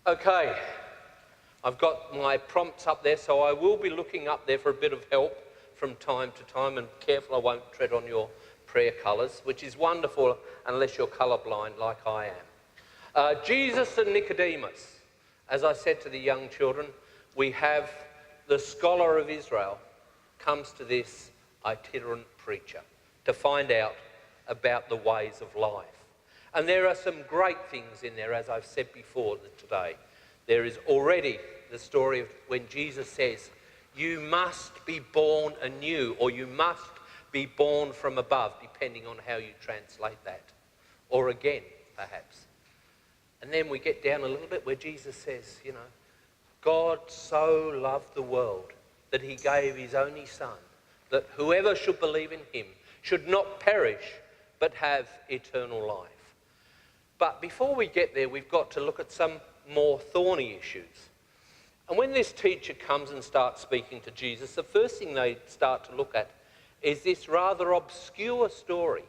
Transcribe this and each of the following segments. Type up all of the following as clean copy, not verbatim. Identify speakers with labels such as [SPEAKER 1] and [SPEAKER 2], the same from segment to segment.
[SPEAKER 1] Okay, I've got my prompts up there, so I will be looking up there for a bit of help from time to time, and careful I won't tread on your prayer colours, which is wonderful unless you're colourblind like I am. Jesus and Nicodemus. As I said to the young children, we have the scholar of Israel comes to this itinerant preacher to find out about the ways of life. And there are some great things in there, as I've said before today. There is already the story of when Jesus says, you must be born anew, or you must be born from above, depending on how you translate that. Or again, perhaps. And then we get down a little bit where Jesus says, God so loved the world that he gave his only son, that whoever should believe in him should not perish, but have eternal life. But before we get there, we've got to look at some more thorny issues. And when this teacher comes and starts speaking to Jesus, the first thing they start to look at is this rather obscure story,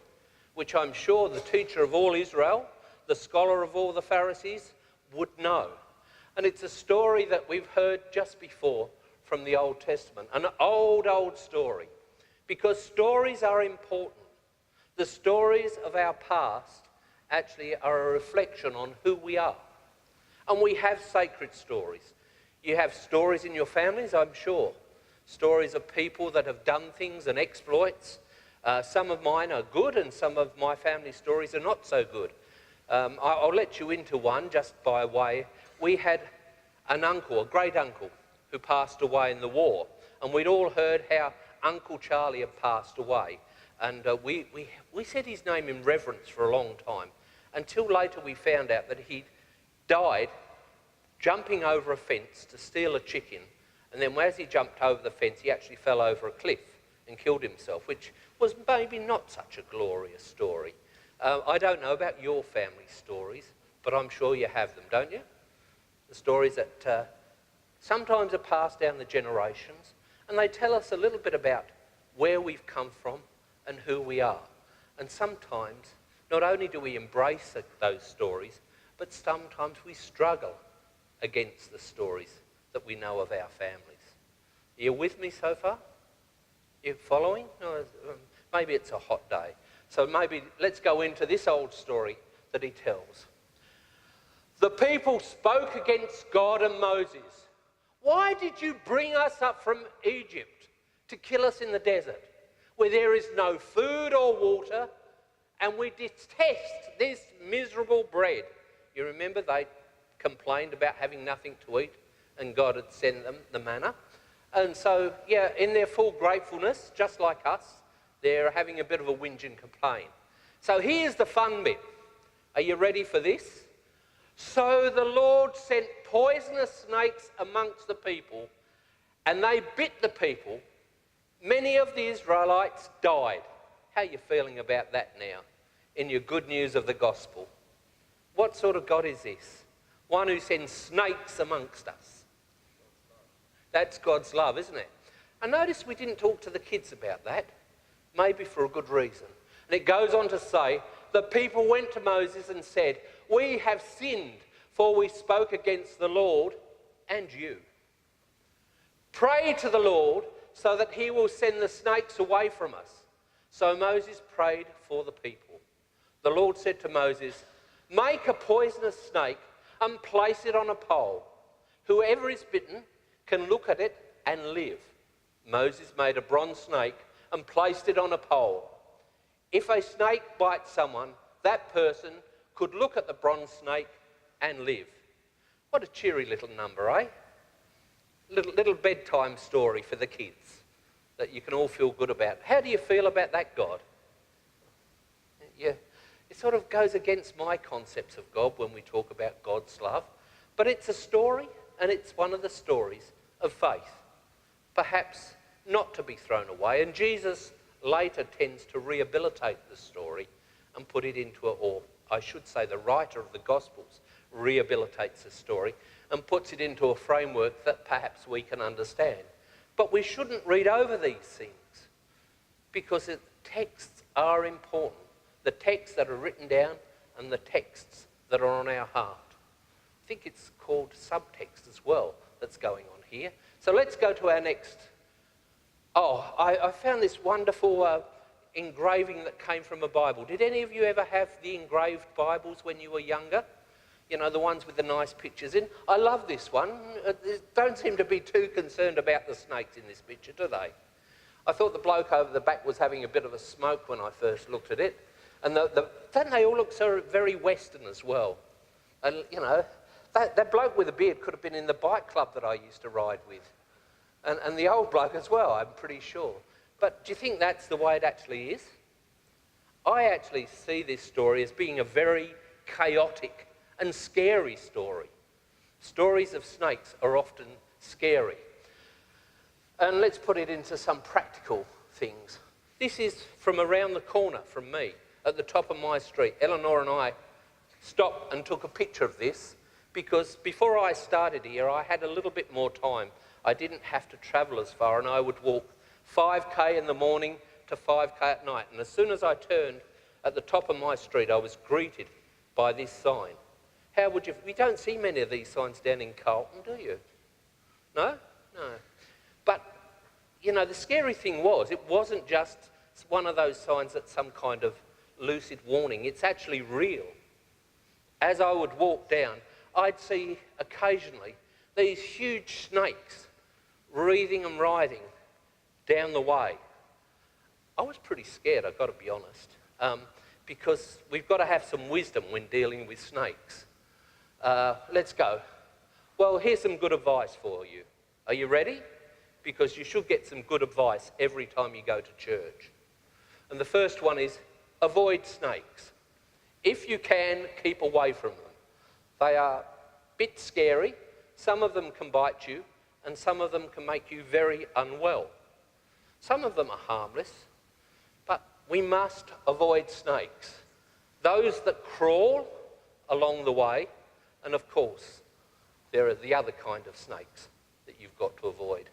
[SPEAKER 1] which I'm sure the teacher of all Israel, the scholar of all the Pharisees, would know. And it's a story that we've heard just before from the Old Testament, an old, old story, because stories are important. The stories of our past actually are a reflection on who we are. And we have sacred stories. You have stories in your families, I'm sure. Stories of people that have done things and exploits. Some of mine are good and some of my family stories are not so good. I'll let you into one just by way. We had an uncle, a great uncle, who passed away in the war. And we'd all heard how Uncle Charlie had passed away. And we said his name in reverence for a long time, until later we found out that he'd died jumping over a fence to steal a chicken, and then as he jumped over the fence he actually fell over a cliff and killed himself, which was maybe not such a glorious story. I don't know about your family stories, but I'm sure you have them, don't you? The stories that sometimes are passed down the generations, and they tell us a little bit about where we've come from and who we are. And sometimes, not only do we embrace those stories, but sometimes we struggle against the stories that we know of our families. Are you with me so far? You following? No, maybe it's a hot day. So maybe let's go into this old story that he tells. The people spoke against God and Moses. Why did you bring us up from Egypt to kill us in the desert, where there is no food or water, and we detest this miserable bread? You remember they complained about having nothing to eat, and God had sent them the manna. And so, in their full gratefulness, just like us, they're having a bit of a whinge and complain. So here's the fun bit. Are you ready for this? So the Lord sent poisonous snakes amongst the people, and they bit the people. Many of the Israelites died. How are you feeling about that now, in your good news of the gospel? What sort of God is this? One who sends snakes amongst us. That's God's love, isn't it? And notice we didn't talk to the kids about that, maybe for a good reason. And it goes on to say, the people went to Moses and said, we have sinned, for we spoke against the Lord and you. Pray to the Lord so that he will send the snakes away from us. So Moses prayed for the people. The Lord said to Moses, make a poisonous snake and place it on a pole. Whoever is bitten can look at it and live. Moses made a bronze snake and placed it on a pole. If a snake bites someone, that person could look at the bronze snake and live. What a cheery little number, eh? Little bedtime story for the kids that you can all feel good about. How do you feel about that God? Yeah. It sort of goes against my concepts of God when we talk about God's love. But it's a story, and it's one of the stories of faith. Perhaps not to be thrown away. And Jesus later tends to rehabilitate the story and put it into or I should say the writer of the Gospels rehabilitates the story and puts it into a framework that perhaps we can understand. But we shouldn't read over these things, because the texts are important. The texts that are written down and the texts that are on our heart. I think it's called subtext as well that's going on here. So let's go to our next. Oh, I found this wonderful engraving that came from a Bible. Did any of you ever have the engraved Bibles when you were younger? You know, the ones with the nice pictures in. I love this one. They don't seem to be too concerned about the snakes in this picture, do they? I thought the bloke over the back was having a bit of a smoke when I first looked at it. And don't they all look so very Western as well? And, you know, that bloke with a beard could have been in the bike club that I used to ride with. And the old bloke as well, I'm pretty sure. But do you think that's the way it actually is? I actually see this story as being a very chaotic and scary story. Stories of snakes are often scary. And let's put it into some practical things. This is from around the corner from me, at the top of my street. Eleanor and I stopped and took a picture of this because before I started here, I had a little bit more time. I didn't have to travel as far, and I would walk 5k in the morning to 5k at night. And as soon as I turned at the top of my street, I was greeted by this sign. How would you... We don't see many of these signs down in Carlton, do you? No? No. But, you know, the scary thing was, it wasn't just one of those signs that's some kind of lucid warning. It's actually real. As I would walk down, I'd see occasionally these huge snakes wreathing and writhing down the way. I was pretty scared, I've got to be honest, because we've got to have some wisdom when dealing with snakes. Let's go. Well, here's some good advice for you. Are you ready? Because you should get some good advice every time you go to church. And the first one is, avoid snakes. If you can, keep away from them. They are a bit scary. Some of them can bite you, and some of them can make you very unwell. Some of them are harmless, but we must avoid snakes. Those that crawl along the way, and of course, there are the other kind of snakes that you've got to avoid.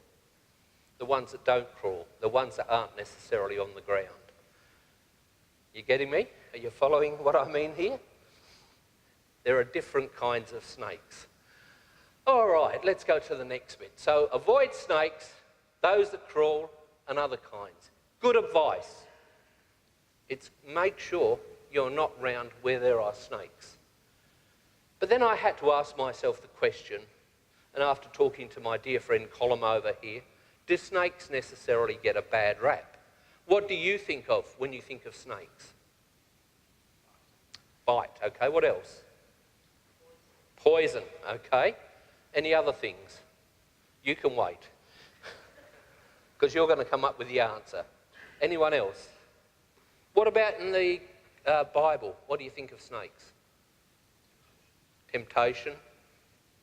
[SPEAKER 1] The ones that don't crawl, the ones that aren't necessarily on the ground. You getting me? Are you following what I mean here? There are different kinds of snakes. All right, let's go to the next bit. So avoid snakes, those that crawl, and other kinds. Good advice. It's make sure you're not round where there are snakes. But then I had to ask myself the question, and after talking to my dear friend Colm over here, do snakes necessarily get a bad rap? What do you think of when you think of snakes? Bite, okay, what else? Poison, okay. Any other things? You can wait, because you're going to come up with the answer. Anyone else? What about in the Bible? What do you think of snakes? Temptation,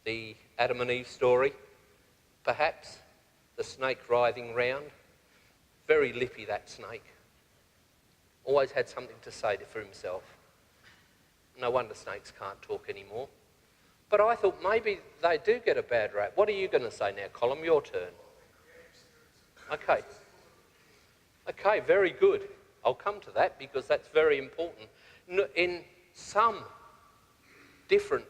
[SPEAKER 1] the Adam and Eve story, perhaps, the snake writhing round. Very lippy, that snake. Always had something to say for himself. No wonder snakes can't talk anymore. But I thought maybe they do get a bad rap. What are you going to say now, Colm? Your turn. Okay. Okay, very good. I'll come to that because that's very important. In some different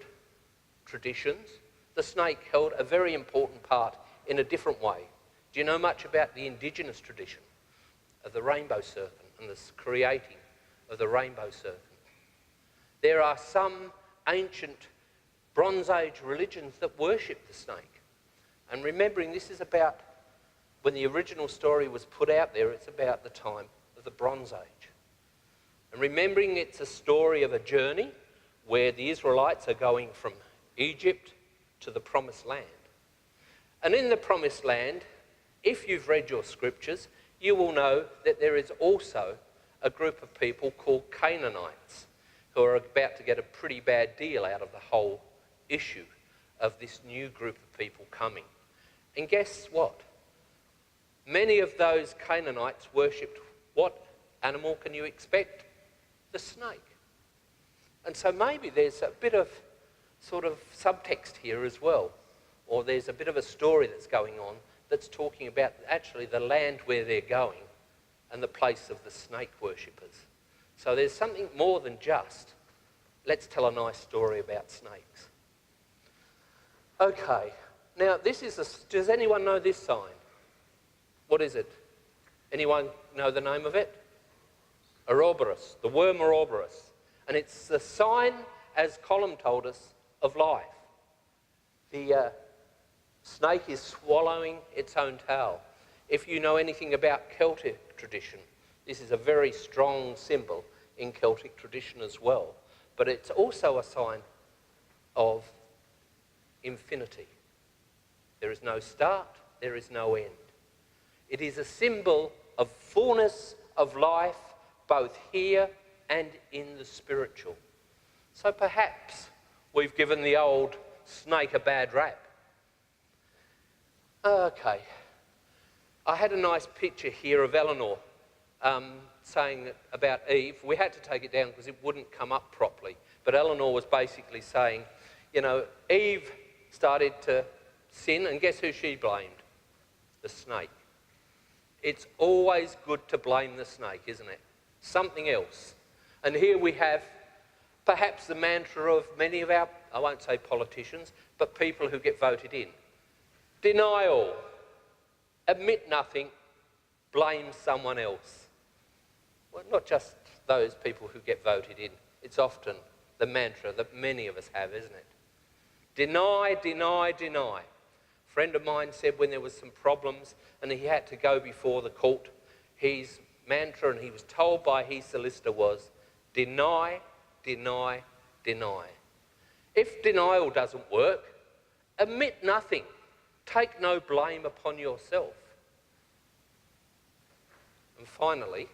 [SPEAKER 1] traditions, the snake held a very important part in a different way. Do you know much about the indigenous tradition of the rainbow serpent and the creating of the rainbow serpent? There are some ancient Bronze Age religions that worship the snake. And remembering this is about, when the original story was put out there, it's about the time of the Bronze Age. And remembering it's a story of a journey where the Israelites are going from Egypt to the Promised Land. And in the Promised Land, if you've read your scriptures, you will know that there is also a group of people called Canaanites who are about to get a pretty bad deal out of the whole issue of this new group of people coming. And guess what? Many of those Canaanites worshipped what animal can you expect? The snake. And so maybe there's a bit of sort of subtext here as well, or there's a bit of a story that's going on that's talking about actually the land where they're going and the place of the snake worshippers. So there's something more than just, let's tell a nice story about snakes. Okay, now this is does anyone know this sign? What is it? Anyone know the name of it? Ouroboros, the worm Ouroboros. And it's the sign, as Colin told us, of life. The snake is swallowing its own tail. If you know anything about Celtic tradition, this is a very strong symbol in Celtic tradition as well. But it's also a sign of infinity. There is no start, there is no end. It is a symbol of fullness of life, both here and in the spiritual. So perhaps we've given the old snake a bad rap. Okay. I had a nice picture here of Eleanor saying about Eve. We had to take it down because it wouldn't come up properly. But Eleanor was basically saying, you know, Eve started to sin, and guess who she blamed? The snake. It's always good to blame the snake, isn't it? Something else. And here we have perhaps the mantra of many of our, I won't say politicians, but people who get voted in. Deny all. Admit nothing. Blame someone else. Well, not just those people who get voted in. It's often the mantra that many of us have, isn't it? Deny, deny, deny. A friend of mine said when there was some problems and he had to go before the court, his mantra, and he was told by his solicitor, was deny, deny, deny. If denial doesn't work, admit nothing. Take no blame upon yourself. And finally,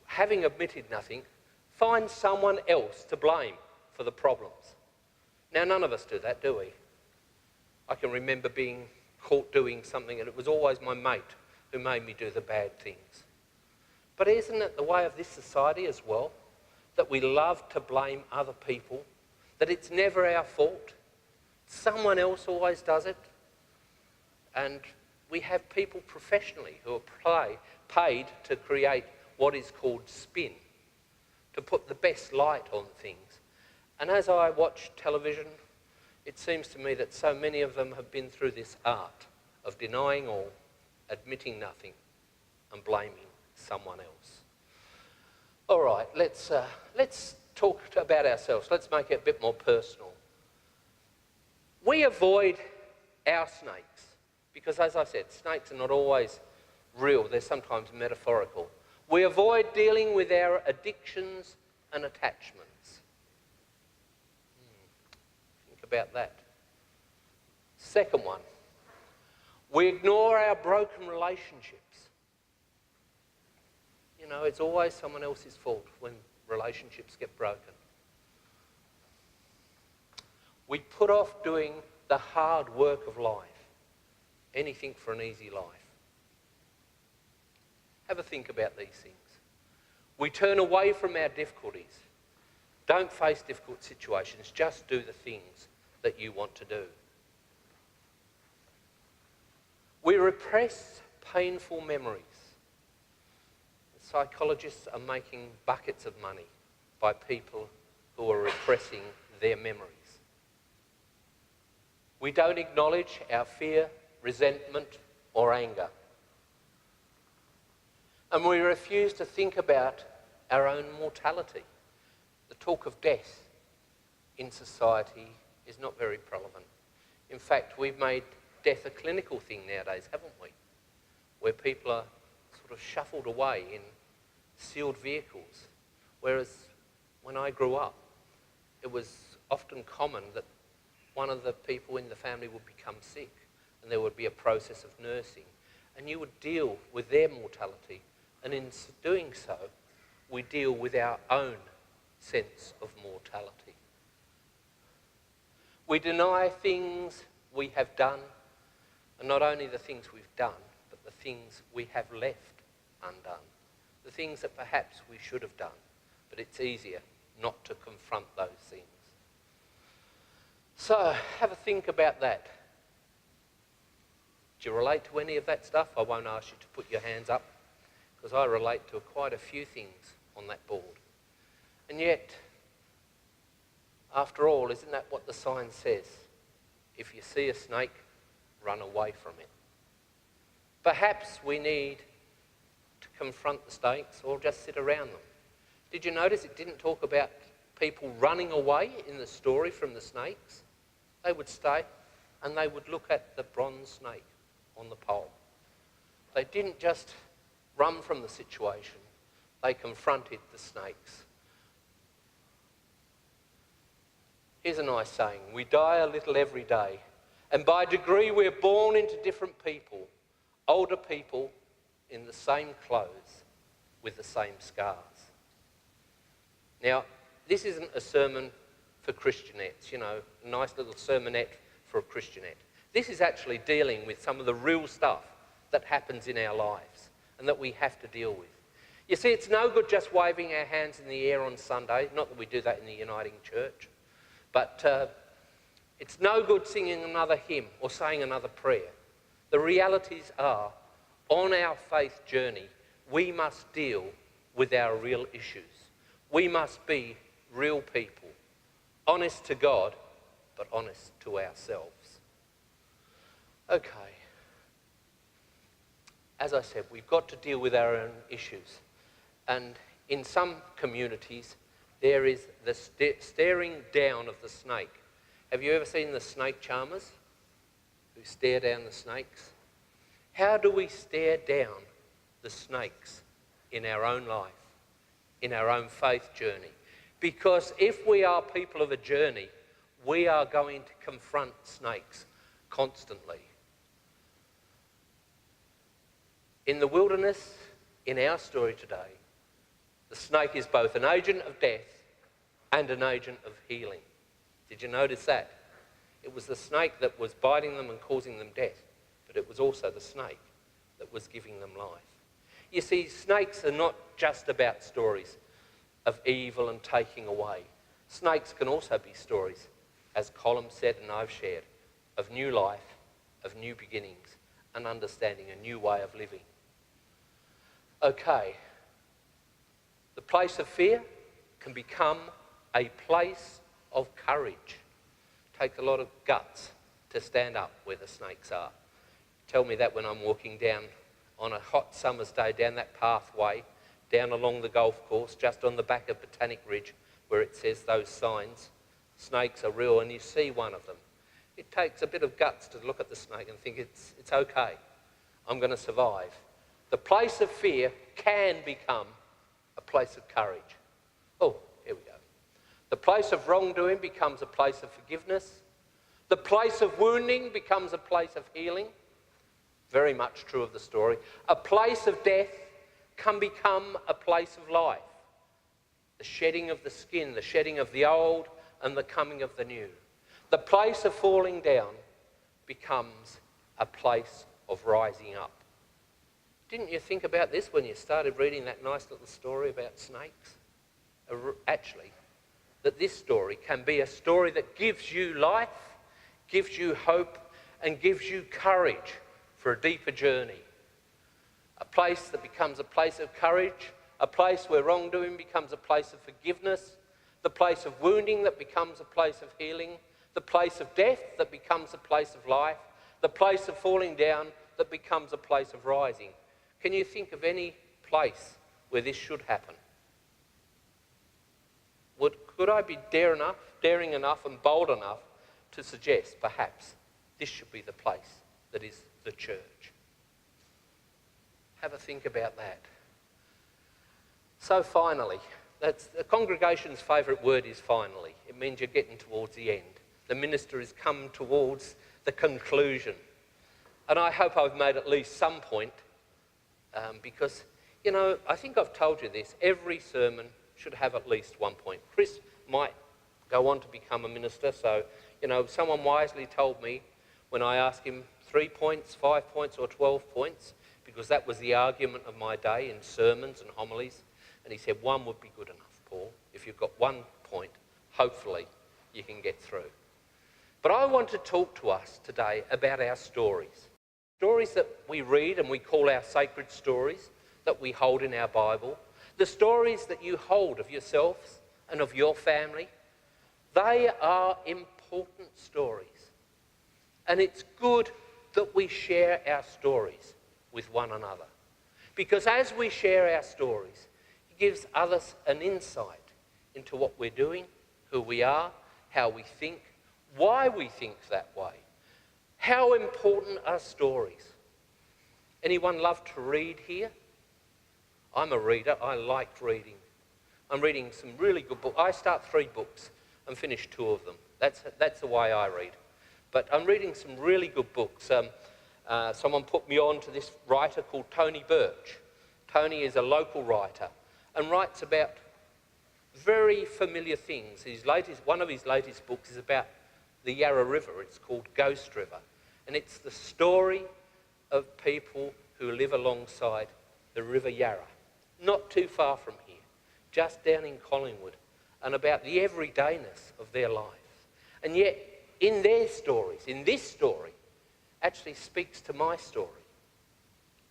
[SPEAKER 1] having admitted nothing, find someone else to blame for the problems. Now, none of us do that, do we? I can remember being caught doing something, and it was always my mate who made me do the bad things. But isn't it the way of this society as well, that we love to blame other people, that it's never our fault? Someone else always does it. And we have people professionally who are paid to create what is called spin, to put the best light on things. And as I watch television, it seems to me that so many of them have been through this art of denying all, admitting nothing, and blaming someone else. All right, let's talk about ourselves. Let's make it a bit more personal. We avoid our snakes because, as I said, snakes are not always real. They're sometimes metaphorical. We avoid dealing with our addictions and attachments. Think about that. Second one, we ignore our broken relationships. You know, it's always someone else's fault when relationships get broken. We put off doing the hard work of life, anything for an easy life. Have a think about these things. We turn away from our difficulties. Don't face difficult situations, just do the things that you want to do. We repress painful memories. Psychologists are making buckets of money by people who are repressing their memories. We don't acknowledge our fear, resentment, or anger. And we refuse to think about our own mortality. The talk of death in society is not very relevant. In fact, we've made death a clinical thing nowadays, haven't we? Where people are sort of shuffled away in sealed vehicles. Whereas when I grew up, it was often common that one of the people in the family would become sick and there would be a process of nursing. And you would deal with their mortality. And in doing so, we deal with our own sense of mortality. We deny things we have done, and not only the things we've done, but the things we have left undone. The things that perhaps we should have done, but it's easier not to confront those things. So, have a think about that. Do you relate to any of that stuff? I won't ask you to put your hands up, because I relate to quite a few things on that board. And yet, after all, isn't that what the sign says? If you see a snake, run away from it. Perhaps we need to confront the snakes or just sit around them. Did you notice it didn't talk about people running away in the story from the snakes? They would stay and they would look at the bronze snake on the pole. They didn't just run from the situation, they confronted the snakes. Here's a nice saying: we die a little every day, and by degree we're born into different people, older people in the same clothes with the same scars. Now, this isn't a sermon for Christianettes, a nice little sermonette for a Christianette. This is actually dealing with some of the real stuff that happens in our lives and that we have to deal with. You see, it's no good just waving our hands in the air on Sunday, not that we do that in the Uniting Church, but it's no good singing another hymn or saying another prayer. The realities are, on our faith journey, we must deal with our real issues. We must be real people, honest to God, but honest to ourselves. Okay. As I said, we've got to deal with our own issues. And in some communities, there is the staring down of the snake. Have you ever seen the snake charmers who stare down the snakes? How do we stare down the snakes in our own life, in our own faith journey? Because if we are people of a journey, we are going to confront snakes constantly. In the wilderness, in our story today, the snake is both an agent of death and an agent of healing. Did you notice that? It was the snake that was biting them and causing them death, but it was also the snake that was giving them life. You see, snakes are not just about stories of evil and taking away. Snakes can also be stories, as Colin said and I've shared, of new life, of new beginnings, and understanding a new way of living. Okay, the place of fear can become a place of courage. It takes a lot of guts to stand up where the snakes are. Tell me that when I'm walking down on a hot summer's day down that pathway, down along the golf course, just on the back of Botanic Ridge, where it says those signs, snakes are real, and you see one of them. It takes a bit of guts to look at the snake and think it's okay, I'm going to survive. The place of fear can become a place of courage. Oh, here we go. The place of wrongdoing becomes a place of forgiveness. The place of wounding becomes a place of healing. Very much true of the story. A place of death can become a place of life. The shedding of the skin, the shedding of the old and the coming of the new. The place of falling down becomes a place of rising up. Didn't you think about this when you started reading that nice little story about snakes? Actually, that this story can be a story that gives you life, gives you hope, and gives you courage for a deeper journey. A place that becomes a place of courage, a place where wrongdoing becomes a place of forgiveness, the place of wounding that becomes a place of healing, the place of death that becomes a place of life, the place of falling down that becomes a place of rising. Can you think of any place where this should happen? Could I be daring enough and bold enough to suggest perhaps this should be the place that is the church? Have a think about that. So finally, that's the congregation's favourite word is finally. It means you're getting towards the end. The minister has come towards the conclusion. And I hope I've made at least some point because, I think I've told you this. Every sermon should have at least one point. Chris might go on to become a minister, so, someone wisely told me when I asked him 3 points, 5 points or 12 points, because that was the argument of my day in sermons and homilies, and he said one would be good enough, Paul. If you've got 1 point, hopefully you can get through. But I want to talk to us today about our stories. Stories that we read and we call our sacred stories that we hold in our Bible. The stories that you hold of yourselves and of your family. They are important stories. And it's good that we share our stories with one another. Because as we share our stories, it gives others an insight into what we're doing, who we are, how we think, why we think that way. How important are stories? Anyone love to read here? I'm a reader. I like reading. I'm reading some really good books. I start 3 books and finish 2 of them. That's the way I read. But I'm reading some really good books. Someone put me on to this writer called Tony Birch. Tony is a local writer and writes about very familiar things. One of his latest books is about the Yarra River. It's called Ghost River. And it's the story of people who live alongside the River Yarra, not too far from here, just down in Collingwood, and about the everydayness of their lives. And yet, in their stories, in this story, actually speaks to my story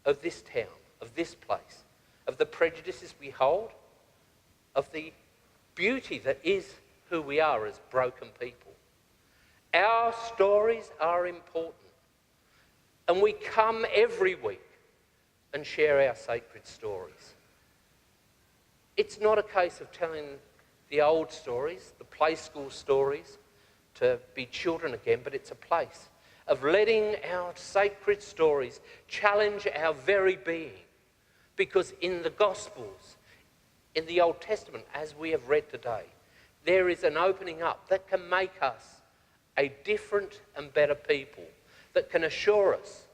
[SPEAKER 1] of this town, of this place, of the prejudices we hold, of the beauty that is who we are as broken people. Our stories are important. And we come every week and share our sacred stories. It's not a case of telling the old stories, the play school stories, to be children again, but it's a place of letting our sacred stories challenge our very being. Because in the Gospels, in the Old Testament, as we have read today, there is an opening up that can make us a different and better people, that can assure us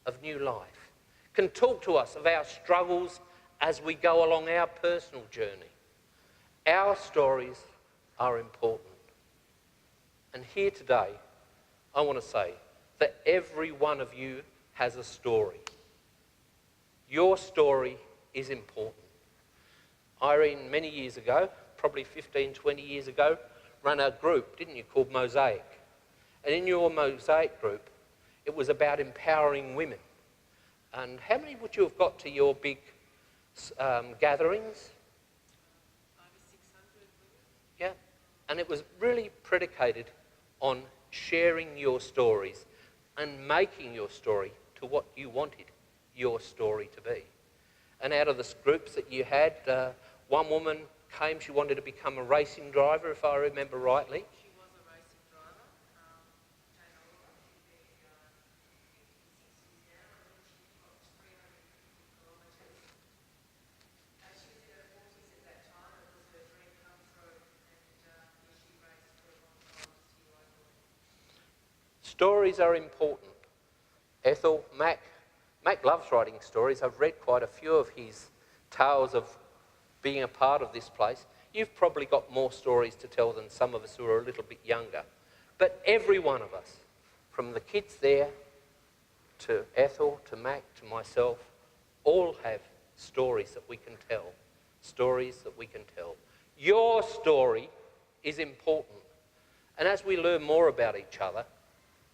[SPEAKER 1] of new life, can talk to us of our struggles as we go along our personal journey. Our stories are important. And here today, I want to say that every one of you has a story. Your story is important. Irene, many years ago, probably 15, 20 years ago, ran a group, didn't you, called Mosaic. And in your Mosaic group, it was about empowering women. And how many would you have got to your big gatherings?
[SPEAKER 2] 500 or 600 women.
[SPEAKER 1] Yeah. And it was really predicated on sharing your stories and making your story to what you wanted your story to be. And out of the groups that you had, one woman came, she wanted to become a racing driver, if I remember rightly.
[SPEAKER 2] She was a racing driver. Came along to the 60s now, and then she got 350 kilometres. She was in her 40s at that time. It was her dream come true, and she raced for a long time just here locally.
[SPEAKER 1] Stories are important. Ethel, Mac loves writing stories. I've read quite a few of his tales of being a part of this place. You've probably got more stories to tell than some of us who are a little bit younger. But every one of us, from the kids there to Ethel, to Mac, to myself, all have stories that we can tell. Stories that we can tell. Your story is important. And as we learn more about each other,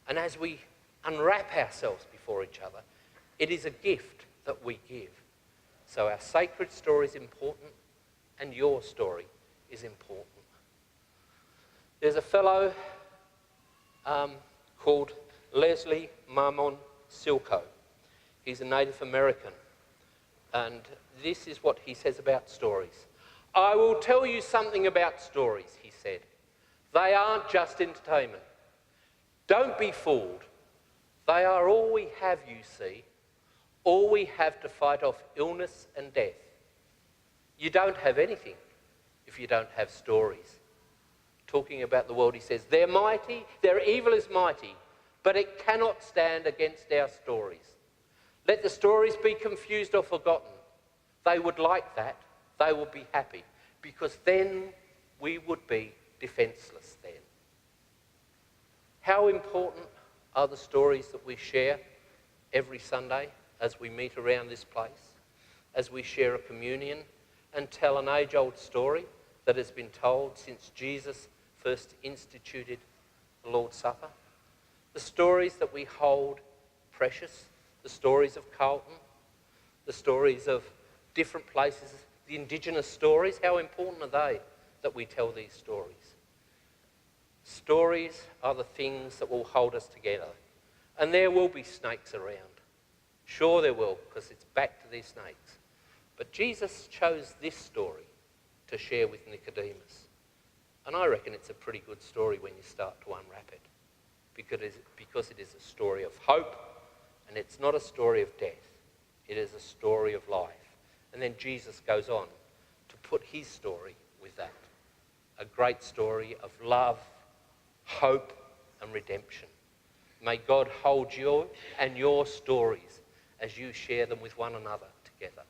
[SPEAKER 1] and as we unwrap ourselves before each other, it is a gift that we give. So our sacred story is important, and your story is important. There's a fellow called Leslie Marmon Silko. He's a Native American, and this is what he says about stories. I will tell you something about stories, he said. They aren't just entertainment. Don't be fooled. They are all we have, you see. All we have to fight off illness and death. You don't have anything if you don't have stories. Talking about the world, he says, they're mighty, their evil is mighty, but it cannot stand against our stories. Let the stories be confused or forgotten. They would like that. They would be happy, because then we would be defenceless then. How important are the stories that we share every Sunday as we meet around this place, as we share a communion and tell an age-old story that has been told since Jesus first instituted the Lord's Supper? The stories that we hold precious, the stories of Carlton, the stories of different places, the Indigenous stories, how important are they that we tell these stories? Stories are the things that will hold us together. And there will be snakes around. Sure there will, because it's back to these snakes. But Jesus chose this story to share with Nicodemus. And I reckon it's a pretty good story when you start to unwrap it. Because it is a story of hope, and it's not a story of death. It is a story of life. And then Jesus goes on to put his story with that. A great story of love, hope, and redemption. May God hold you and your stories as you share them with one another together.